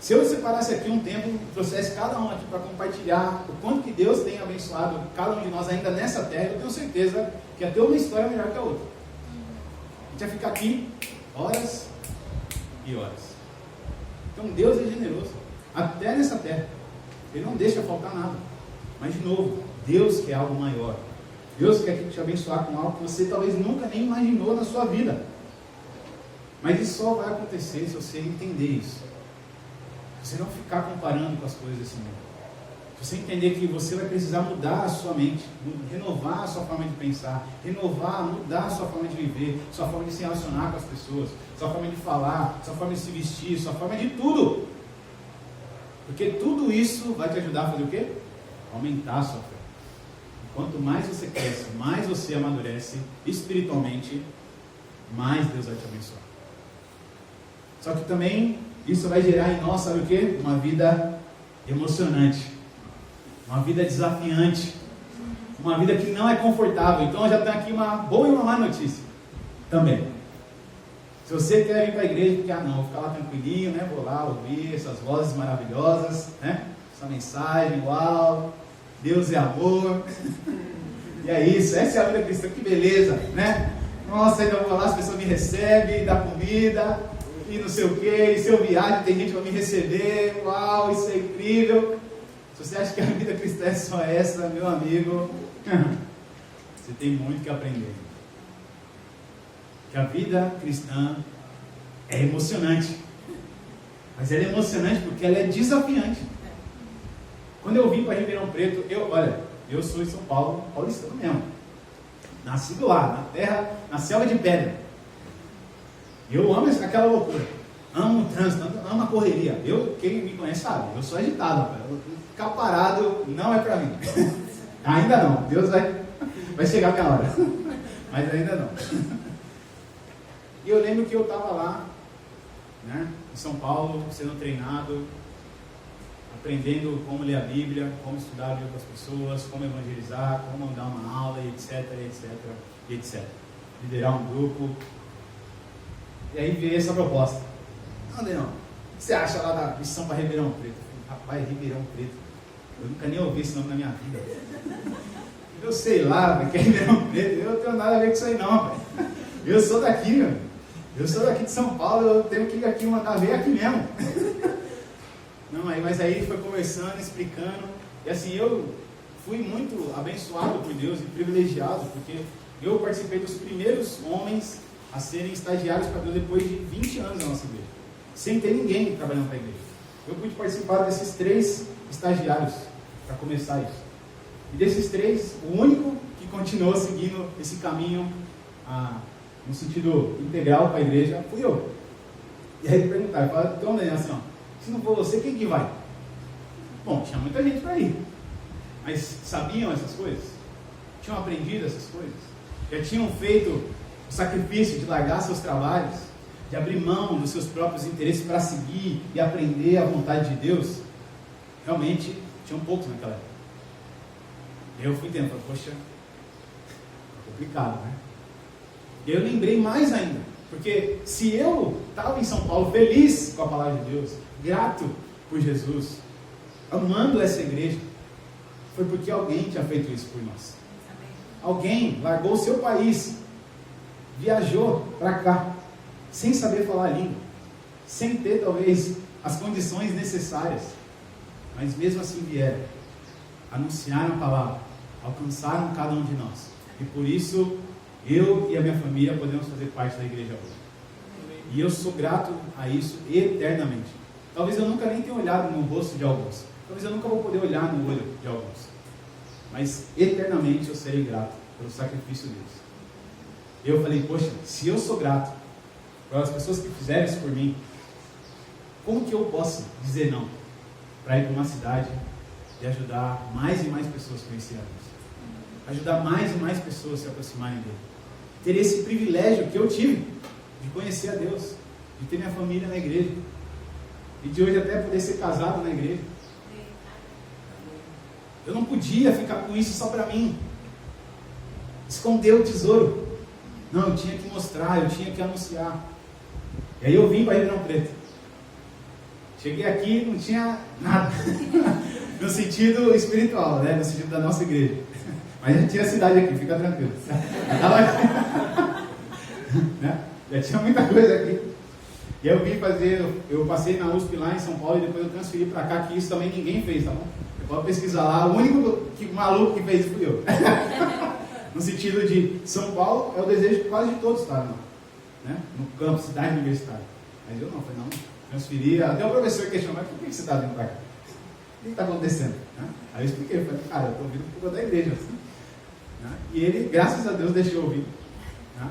Se eu separasse aqui um tempo, trouxesse cada um aqui para compartilhar o quanto que Deus tem abençoado cada um de nós ainda nessa terra, eu tenho certeza que ia ter uma história melhor que a outra. A gente ia ficar aqui horas e horas. Então Deus é generoso, até nessa terra. Ele não deixa faltar nada. Mas de novo, Deus quer algo maior. Deus quer te abençoar com algo que você talvez nunca nem imaginou na sua vida. Mas isso só vai acontecer se você entender isso. Você não ficar comparando com as coisas desse mundo. Você entender que você vai precisar mudar a sua mente, renovar a sua forma de pensar, mudar a sua forma de viver, sua forma de se relacionar com as pessoas, sua forma de falar, sua forma de se vestir, sua forma de tudo. Porque tudo isso vai te ajudar a fazer o quê? Aumentar a sua fé. Quanto mais você cresce, mais você amadurece espiritualmente, mais Deus vai te abençoar. Só que também isso vai gerar em nós, sabe o quê? Uma vida emocionante, uma vida desafiante, uma vida que não é confortável. Então já tem aqui uma boa e uma má notícia também. Se você quer vir para a igreja, porque não, vou ficar lá tranquilinho, né? Vou lá ouvir essas vozes maravilhosas, né? Essa mensagem, uau, Deus é amor. E é isso, essa é a vida cristã, que beleza, né? Nossa, ainda vou lá, as pessoas me recebem, dá comida, e não sei o que, e se eu viajo, tem gente que vai me receber, uau, isso é incrível. Se você acha que a vida cristã é só essa, meu amigo, você tem muito que aprender. Que a vida cristã é emocionante, mas ela é emocionante porque ela é desafiante. Quando eu vim para Ribeirão Preto, eu sou de São Paulo, paulistano mesmo, nascido lá, na terra, na selva de pedra. Eu amo aquela loucura. amo o trânsito, amo a correria. Quem me conhece sabe, eu sou agitado, rapaz. Ficar parado não é pra mim. Ainda não, Deus vai chegar a minha hora. Mas ainda não. E eu lembro que eu estava lá, né, em São Paulo, sendo treinado, aprendendo como ler a Bíblia, como estudar a Bíblia com as pessoas, como evangelizar, como dar uma aula, e etc, etc. Liderar um grupo. E aí veio essa proposta. Não, Daniel, o que você acha lá da missão para Ribeirão Preto? Eu falei, rapaz, Ribeirão Preto, eu nunca nem ouvi esse nome na minha vida. Eu sei lá, que é Ribeirão Preto, eu não tenho nada a ver com isso aí não, pai. Eu sou daqui, meu. Eu sou daqui de São Paulo, eu tenho que ir aqui mandar ver aqui mesmo. Não, mas aí foi conversando, explicando. E assim, eu fui muito abençoado por Deus e privilegiado, porque eu participei dos primeiros homens a serem estagiários para Deus depois de 20 anos na nossa igreja. Sem ter ninguém trabalhando para a igreja. Eu pude participar desses 3 estagiários para começar isso. E desses 3, o único que continuou seguindo esse caminho no sentido integral para a igreja fui eu. E aí perguntaram, falaram, então, Daniel, assim, ó, se não for você, quem que vai? Bom, tinha muita gente para ir. Mas sabiam essas coisas? Tinham aprendido essas coisas? Já tinham feito o sacrifício de largar seus trabalhos, de abrir mão dos seus próprios interesses para seguir e aprender a vontade de Deus? Realmente, tinham poucos naquela época. E eu fui entendendo, falei, poxa, complicado, né? E eu lembrei mais ainda, porque se eu estava em São Paulo feliz com a palavra de Deus, grato por Jesus, amando essa igreja, foi porque alguém tinha feito isso por nós. Alguém largou o seu país, viajou para cá, sem saber falar a língua, sem ter talvez as condições necessárias, mas mesmo assim vieram, anunciaram a palavra, alcançaram cada um de nós. E por isso, eu e a minha família podemos fazer parte da igreja hoje. E eu sou grato a isso eternamente. Talvez eu nunca nem tenha olhado no rosto de alguns. Talvez eu nunca vou poder olhar no olho de alguns. Mas eternamente eu serei grato pelo sacrifício deles. Eu falei, poxa, se eu sou grato pelas pessoas que fizeram isso por mim, como que eu posso dizer não para ir para uma cidade e ajudar mais e mais pessoas a conhecer a Deus? Ajudar mais e mais pessoas a se aproximarem dele. Ter esse privilégio que eu tive de conhecer a Deus, de ter minha família na igreja, e de hoje até poder ser casado na igreja. Eu não podia ficar com isso só para mim, esconder o tesouro. Não, eu tinha que mostrar, eu tinha que anunciar. E aí eu vim para Ribeirão Preto. Cheguei aqui, não tinha nada no sentido espiritual, né? No sentido da nossa igreja. Mas já tinha cidade aqui, fica tranquilo. Né? Já tinha muita coisa aqui. E eu vim fazer, eu passei na USP lá em São Paulo e depois eu transferi para cá, que isso também ninguém fez, tá bom? Você pode pesquisar lá, o único maluco que fez isso fui eu. No sentido de São Paulo é o desejo quase de todos estarem lá, né? No campo, cidade universitária. Mas eu não, falei, não, transferi. Até o professor questionou, mas por que você está vindo para cá? O que está acontecendo? Né? Aí eu expliquei, eu falei, cara, eu estou vindo por conta da igreja. Assim. Né? E ele, graças a Deus, deixou eu vir. Né?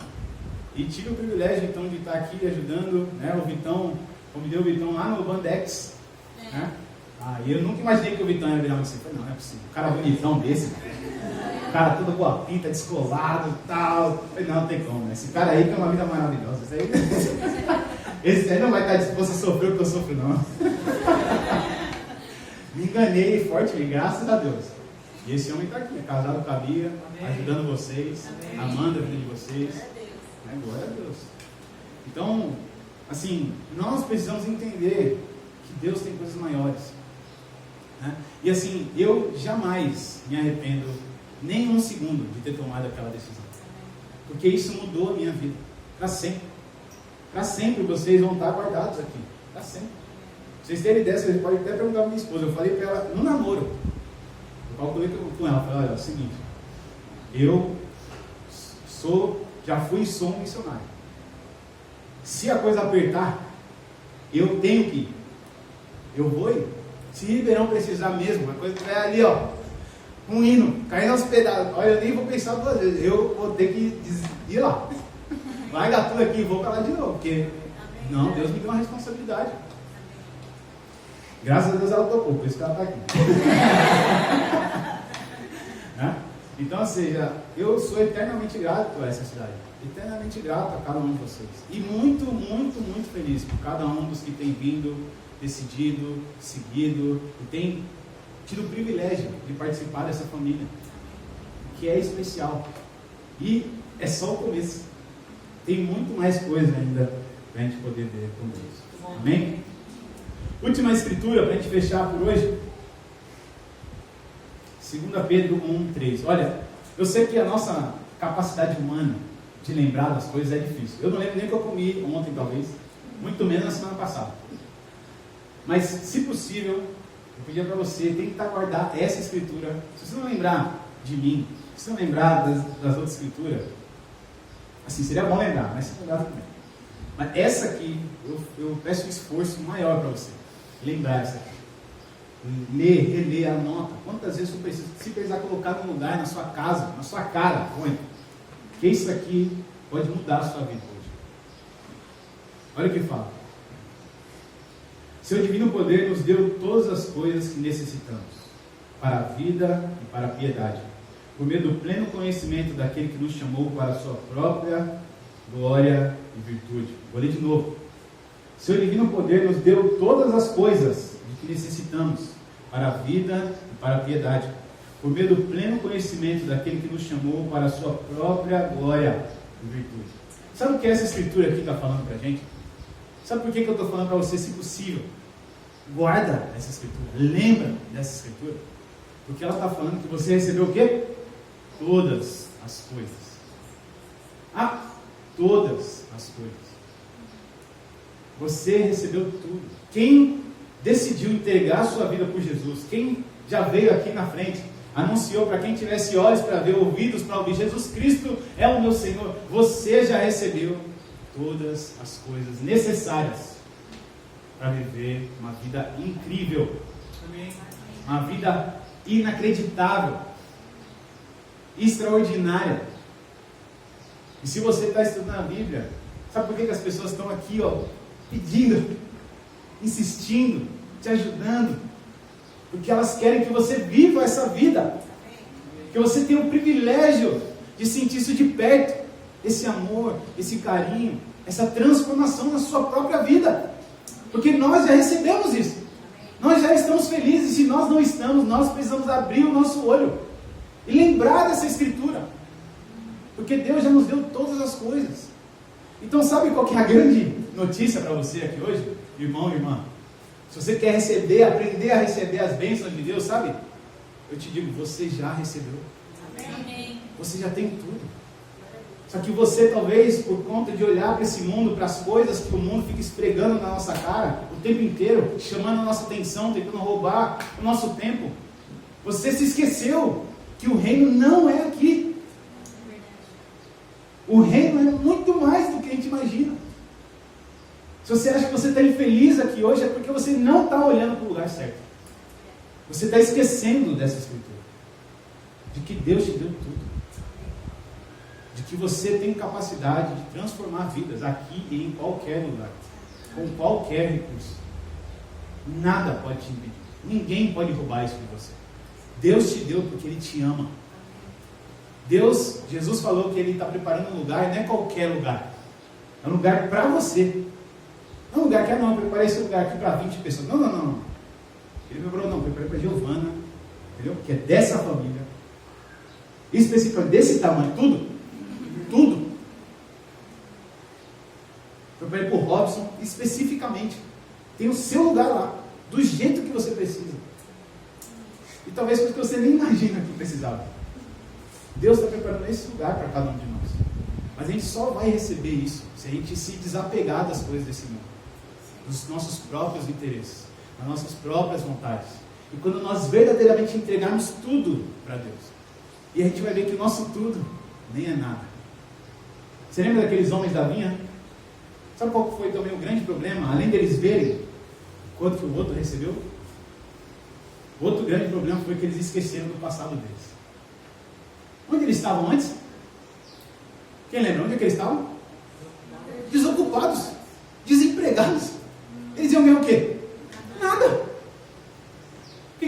E tive o privilégio, então, de estar aqui ajudando, né? O Vitão, convidei o Vitão lá no Bandex. Né? E eu nunca imaginei que o Vitão ia virar assim. Eu falei, não é possível. Um cara bonitão desse, o cara todo com a pinta, descolado e tal. Eu falei, não tem como, né? Esse cara aí tem uma vida maravilhosa. Esse aí não vai estar disposto a sofrer o que eu sofro, não. Me enganei fortemente, graças a Deus. E esse homem está aqui, casado com a Bia, ajudando vocês, amando a vida de vocês. Glória a Deus. Então, assim, nós precisamos entender que Deus tem coisas maiores. Né? E assim, eu jamais me arrependo nem um segundo de ter tomado aquela decisão. Porque isso mudou a minha vida. Para sempre. Para sempre vocês vão estar guardados aqui. Para sempre. Vocês terem ideia, vocês podem até perguntar para minha esposa. Eu falei para ela, no namoro, eu calculei com ela, falei, olha, é o seguinte, eu já fui e sou um missionário. Se a coisa apertar, eu tenho que ir. Eu vou ir. Se Ribeirão precisar mesmo, a coisa estiver ali, ó, um hino, caindo aos pedaços, olha, eu nem vou pensar 2 vezes, eu vou ter que ir lá. Larga tudo aqui e vou para lá de novo, porque Não, Deus me deu uma responsabilidade. Graças a Deus ela topou, por isso que ela está aqui. Né? Então, ou seja, eu sou eternamente grato por essa cidade. Eternamente grato a cada um de vocês. E muito, muito, muito feliz por cada um dos que tem vindo, decidido, seguido e tem tido o privilégio de participar dessa família, que é especial. E é só o começo. Tem muito mais coisa ainda para a gente poder ver com Deus. Amém? Última escritura para a gente fechar por hoje. 2 Pedro 1:3. Olha, eu sei que a nossa capacidade humana de lembrar das coisas é difícil. Eu não lembro nem o que eu comi ontem, talvez. Muito menos na semana passada. Mas, se possível, eu pedia para você tentar guardar essa escritura. Se você não lembrar de mim, se você não lembrar das outras escrituras, assim, seria bom lembrar, mas se lembrar também. Mas essa aqui, eu peço um esforço maior para você. Lembrar essa aqui. Ler, reler, anota. Quantas vezes você precisa, se precisar colocar num lugar, na sua casa, na sua cara, põe. Porque isso aqui pode mudar a sua vida hoje. Olha o que fala. Seu divino poder nos deu todas as coisas que necessitamos para a vida e para a piedade, por meio do pleno conhecimento daquele que nos chamou para a sua própria glória e virtude. Vou ler de novo. Seu divino poder nos deu todas as coisas de que necessitamos para a vida e para a piedade, por meio do pleno conhecimento daquele que nos chamou para a sua própria glória e virtude. Sabe o que essa escritura aqui está falando para a gente? Sabe por que eu estou falando para você, se possível? Guarda essa escritura, lembra dessa escritura, porque ela está falando que você recebeu o quê? Todas as coisas. Todas as coisas. Você recebeu tudo. Quem decidiu entregar a sua vida por Jesus, quem já veio aqui na frente, anunciou para quem tivesse olhos para ver, ouvidos para ouvir, Jesus Cristo é o meu Senhor, você já recebeu todas as coisas necessárias para viver uma vida incrível. Amém. Uma vida inacreditável, extraordinária. E se você está estudando a Bíblia, sabe por que as pessoas estão aqui, pedindo, insistindo, te ajudando? Porque elas querem que você viva essa vida, que você tenha o privilégio de sentir isso de perto, esse amor, esse carinho, essa transformação na sua própria vida, porque nós já recebemos isso, nós já estamos felizes. Se nós não estamos, nós precisamos abrir o nosso olho e lembrar dessa escritura, porque Deus já nos deu todas as coisas. Então, sabe qual que é a grande notícia para você aqui hoje, irmão e irmã? Se você quer receber, aprender a receber as bênçãos de Deus, sabe? Eu te digo, você já recebeu. Amém. Você já tem tudo. Só que você, talvez, por conta de olhar para esse mundo, para as coisas que o mundo fica esfregando na nossa cara o tempo inteiro, chamando a nossa atenção, tentando roubar o nosso tempo, você se esqueceu que o reino não é aqui. O reino é muito mais do que a gente imagina. Se você acha que você está infeliz aqui hoje, é porque você não está olhando para o lugar certo. Você está esquecendo dessa escritura, de que Deus te deu tudo, de que você tem capacidade de transformar vidas aqui e em qualquer lugar, com qualquer recurso. Nada pode te impedir, ninguém pode roubar isso de você. Deus te deu porque Ele te ama. Jesus falou que Ele está preparando um lugar, não é qualquer lugar, é um lugar para você. Não é um lugar que, eu preparei esse lugar aqui para 20 pessoas. Não. Ele preparou, preparei para Giovana, entendeu? Que é dessa família, especificamente desse tamanho, tudo. Preparei para o Robson, especificamente. Tem o seu lugar lá, do jeito que você precisa. E talvez porque você nem imagina que precisava. Deus está preparando esse lugar para cada um de nós. Mas a gente só vai receber isso se a gente se desapegar das coisas desse mundo, dos nossos próprios interesses, das nossas próprias vontades. E quando nós verdadeiramente entregarmos tudo para Deus, e a gente vai ver que o nosso tudo nem é nada. Você lembra daqueles homens da vinha? Sabe qual foi também o grande problema? Além deles verem quanto que o outro recebeu, outro grande problema foi que eles esqueceram do passado deles. Onde eles estavam antes? Quem lembra? Onde é que eles estavam? Desocupados, desempregados.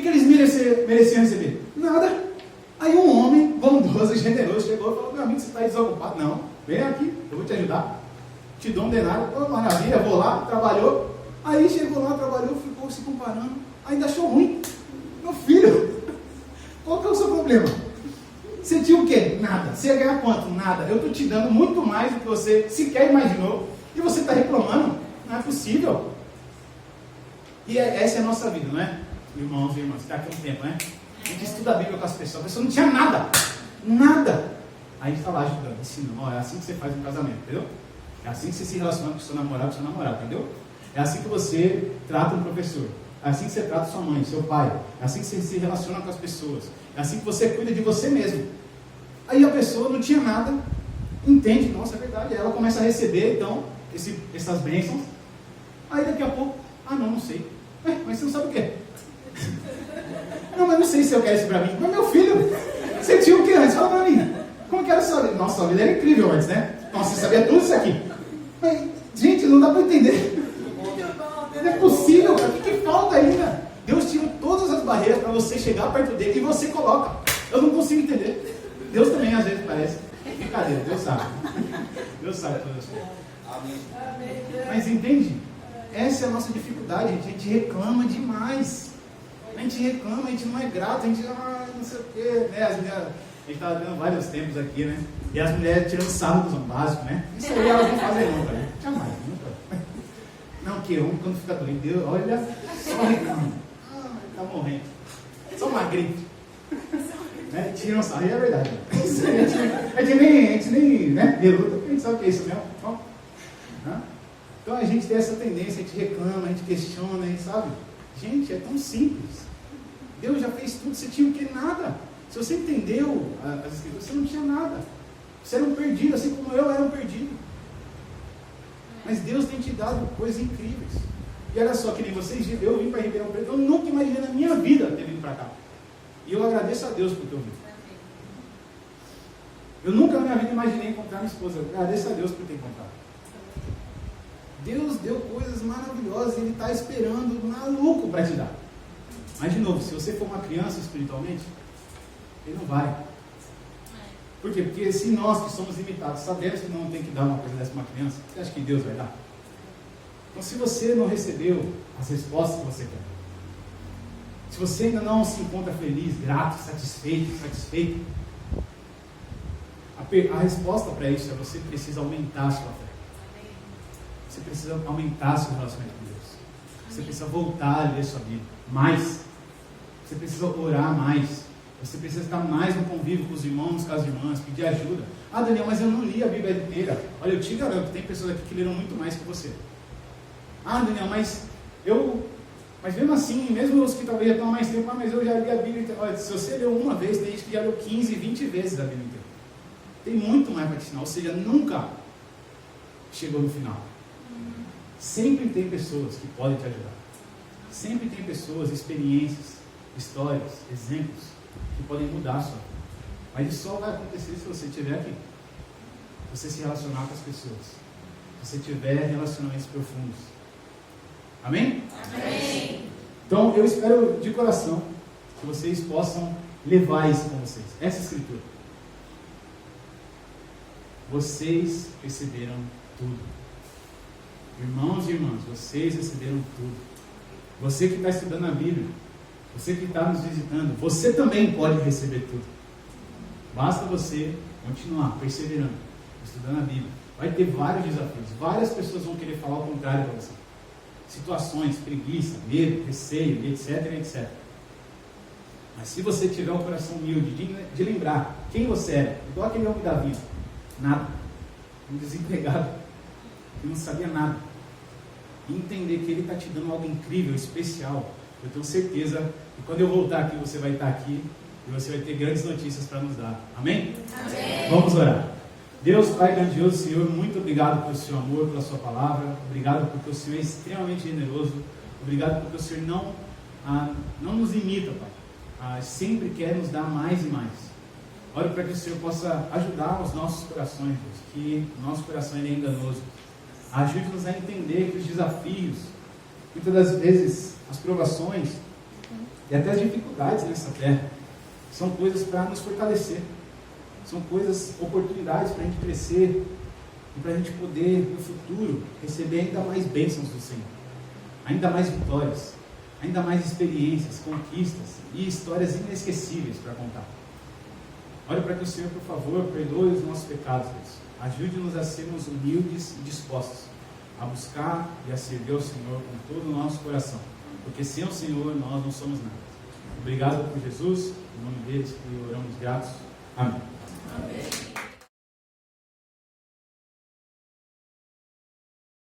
que eles mereciam receber? Nada. Aí um homem bondoso e generoso chegou e falou: meu amigo, você está desocupado? Não, vem aqui, eu vou te ajudar. Te dou um denário. Oh, maravilha, vou lá, trabalhou. Aí chegou lá, trabalhou, ficou se comparando. Ainda achou ruim. Meu filho, qual que é o seu problema? Você tinha o quê? Nada. Você ia ganhar quanto? Nada. Eu estou te dando muito mais do que você sequer imaginou. E você está reclamando? Não é possível. E essa é a nossa vida, não é? Irmãos e irmãs, está aqui um tempo, né? A gente estuda a Bíblia com as pessoas. A pessoa não tinha nada. Nada. Aí a gente está lá ajudando, ensinando. Ó, é assim que você faz um casamento, entendeu? É assim que você se relaciona com o seu namorado, com o seu namorado, entendeu? É assim que você trata um professor. É assim que você trata sua mãe, seu pai. É assim que você se relaciona com as pessoas. É assim que você cuida de você mesmo. Aí a pessoa não tinha nada, entende, nossa, é verdade. Aí ela começa a receber, então, essas bênçãos. Aí daqui a pouco, não sei. Mas você não sabe o quê? Não, mas não sei se eu quero isso pra mim. Mas meu filho, você tinha o que antes? Fala pra mim. Como que era a sua vida? Nossa, sua vida era incrível antes, né? Nossa, você sabia tudo isso aqui. Mas, gente, não dá pra entender. Não é possível, cara. O que falta ainda? Deus tirou todas as barreiras para você chegar perto dele e você coloca. Eu não consigo entender. Deus também às vezes parece. Brincadeira, Deus sabe. Deus sabe todas as coisas. Mas entende? Essa é a nossa dificuldade, gente. A gente reclama demais. A gente reclama, a gente não é grato, a gente não sei o quê. Né? A gente está vendo vários tempos aqui, né? E as mulheres tirando sarro dos básicos, né? Isso aí elas não fazem nunca, né? Jamais, nunca. Não, que homem quando fica doente, Deus, olha, só reclama. Tá morrendo. Só uma gripe. Né? Tiram sarro, e é verdade. A gente nem né? Deluta, a gente sabe o que é isso mesmo. Então a gente tem essa tendência, a gente reclama, a gente questiona, a gente sabe. Gente, é tão simples. Deus já fez tudo, você tinha o que? Nada. Se você entendeu as escrituras, você não tinha nada. Você era um perdido, assim como eu era um perdido. Mas Deus tem te dado coisas incríveis. E olha só, que nem vocês, eu vim para Ribeirão Preto, eu nunca imaginei na minha vida ter vindo para cá. E eu agradeço a Deus por ter vindo. Eu nunca na minha vida imaginei encontrar minha esposa. Eu agradeço a Deus por ter encontrado. Deus deu coisas maravilhosas, Ele está esperando maluco para te dar. Mas de novo, se você for uma criança espiritualmente, Ele não vai. Por quê? Porque se nós que somos limitados sabemos que não tem que dar uma coisa dessa para uma criança, você acha que Deus vai dar? Então se você não recebeu as respostas que você quer, se você ainda não se encontra feliz, grato, satisfeito, a resposta para isso é: você precisa aumentar a sua fé. Você precisa aumentar seu relacionamento com Deus. Você precisa voltar a ler sua Bíblia mais. Você precisa orar mais. Você precisa estar mais no convívio com os irmãos, com as irmãs, pedir ajuda. Daniel, mas eu não li a Bíblia inteira. Olha, eu te garanto, tem pessoas aqui que leram muito mais que você. Daniel, mas mesmo assim, mesmo os que talvez já estão há mais tempo, mas eu já li a Bíblia inteira. Olha, se você leu uma vez, tem gente que já leu 15, 20 vezes a Bíblia inteira. Tem muito mais para te ensinar, ou seja, nunca chegou no final. Sempre tem pessoas que podem te ajudar. Sempre tem pessoas, experiências, histórias, exemplos que podem mudar a sua vida. Mas isso só vai acontecer se você estiver aqui. Se você se relacionar com as pessoas. Se você tiver relacionamentos profundos. Amém? Amém. Então eu espero de coração que vocês possam levar isso com vocês. Essa escritura. Vocês receberam tudo. Irmãos e irmãs, vocês receberam tudo. Você que está estudando a Bíblia, você que está nos visitando, você também pode receber tudo. Basta você continuar perseverando, estudando a Bíblia. Vai ter vários desafios, várias pessoas vão querer falar o contrário para você. Situações, preguiça, medo, receio, etc. Mas se você tiver um coração humilde de lembrar quem você era, igual aquele homem da vida, nada, um desempregado, que não sabia nada, e entender que Ele está te dando algo incrível, especial, eu tenho certeza que quando eu voltar aqui, você vai estar aqui e você vai ter grandes notícias para nos dar. Amém? Amém. Vamos orar. Deus, Pai grandioso, Senhor, muito obrigado pelo seu amor, pela sua palavra. Obrigado porque o Senhor é extremamente generoso. Obrigado porque o Senhor não nos imita, Pai. Sempre quer nos dar mais e mais. Oro para que o Senhor possa ajudar os nossos corações, Deus, que o nosso coração é enganoso. Ajude-nos a entender que os desafios, muitas das vezes as provações, E até as dificuldades nessa terra são coisas para nos fortalecer. São coisas, oportunidades para a gente crescer e para a gente poder, no futuro, receber ainda mais bênçãos do Senhor. Ainda mais vitórias, ainda mais experiências, conquistas e histórias inesquecíveis para contar. Olha para que o Senhor, por favor, perdoe os nossos pecados, Deus. Ajude-nos a sermos humildes e dispostos a buscar e a servir ao Senhor com todo o nosso coração. Porque sem o Senhor nós não somos nada. Obrigado por Jesus, em nome deles que oramos gratos. Amém. Amém.